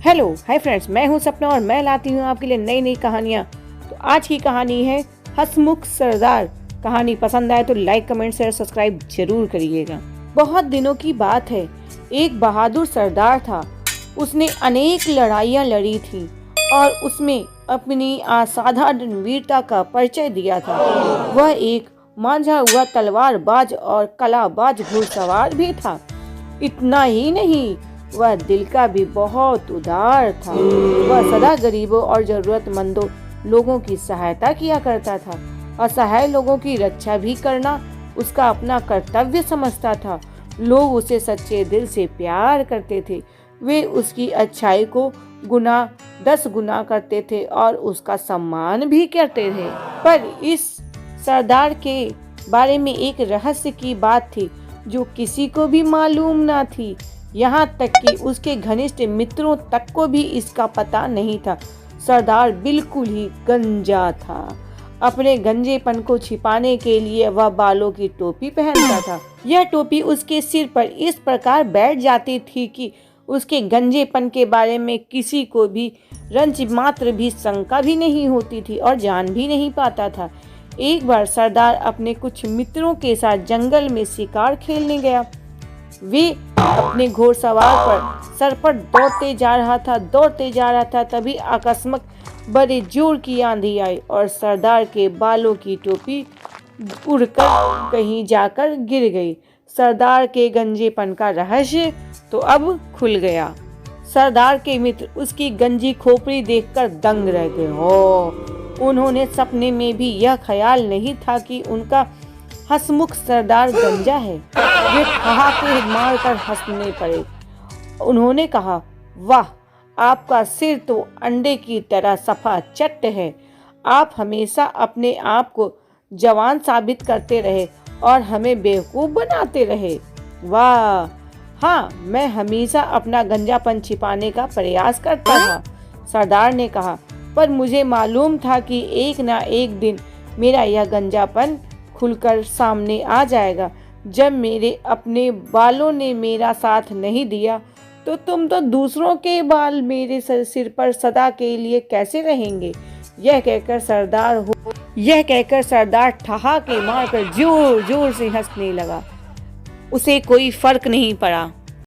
Hello hi friends, मैं हूं सपना और मैं लाती हूं आपके लिए नई नई कहानियां। तो आज की कहानी है हंसमुख सरदार। कहानी पसंद आए तो लाइक कमेंट शेयर सब्सक्राइब जरूर करिएगा। बहुत दिनों की बात है, एक बहादुर सरदार था। उसने अनेक लड़ाइयां लड़ी थी और उसमें अपनी असाधारण वीरता का परिचय दिया था। वह एक मांझा हुआ तलवारबाज और कलाबाज घुड़सवार भी था। इतना ही नहीं, वह दिल का भी बहुत उदार था। वह सदा गरीबों और जरूरतमंदों लोगों की सहायता किया करता था। असहाय लोगों की रक्षा भी करना उसका अपना कर्तव्य समझता था। लोग उसे सच्चे दिल से प्यार करते थे। वे उसकी अच्छाई को 10 गुना करते थे और उसका सम्मान भी करते थे। पर इस सरदार के बारे में एक रहस्य की बात थी जो किसी को भी मालूम ना थी। यहाँ तक कि उसके घनिष्ठ मित्रों तक को भी इसका पता नहीं था। सरदार बिल्कुल ही गंजा था। अपने गंजेपन को छिपाने के लिए वह बालों की टोपी पहनता था। यह टोपी उसके सिर पर इस प्रकार बैठ जाती थी कि उसके गंजेपन के बारे में किसी को भी रंच मात्र भी शंका भी नहीं होती थी और जान भी नहीं पाता था। एक बार सरदार अपने कुछ मित्रों के साथ जंगल में शिकार खेलने गया। वे अपने घोड़सवार पर सर पर दौड़ते जा रहा था तभी अकस्मात बड़े जोर की आंधी आई और सरदार के बालों की टोपी उड़कर कहीं जाकर गिर गई। सरदार के गंजेपन का रहस्य तो अब खुल गया। सरदार के मित्र उसकी गंजी खोपड़ी देखकर दंग रह गए। उन्होंने सपने में भी यह ख्याल नहीं था कि उनका हंसमुख सरदार गंजा है। वे ठहाके मारकर हंसने पड़े। उन्होंने कहा, वाह, आपका सिर तो अंडे की तरह सफा चट्ट है। आप हमेशा अपने आप को जवान साबित करते रहे और हमें बेवकूफ बनाते रहे। वाह, हाँ, मैं हमेशा अपना गंजापन छिपाने का प्रयास करता था, सरदार ने कहा। पर मुझे मालूम था कि एक ना एक दिन मेरा यह गंजापन खुलकर सामने आ जाएगा। जब मेरे अपने बालों ने मेरा साथ नहीं दिया तो तुम तो दूसरों के बाल मेरे सिर पर सदा के लिए कैसे रहेंगे। यह कहकर सरदार ठहाके मारकर जोर जोर से हंसने लगा। उसे कोई फर्क नहीं पड़ा।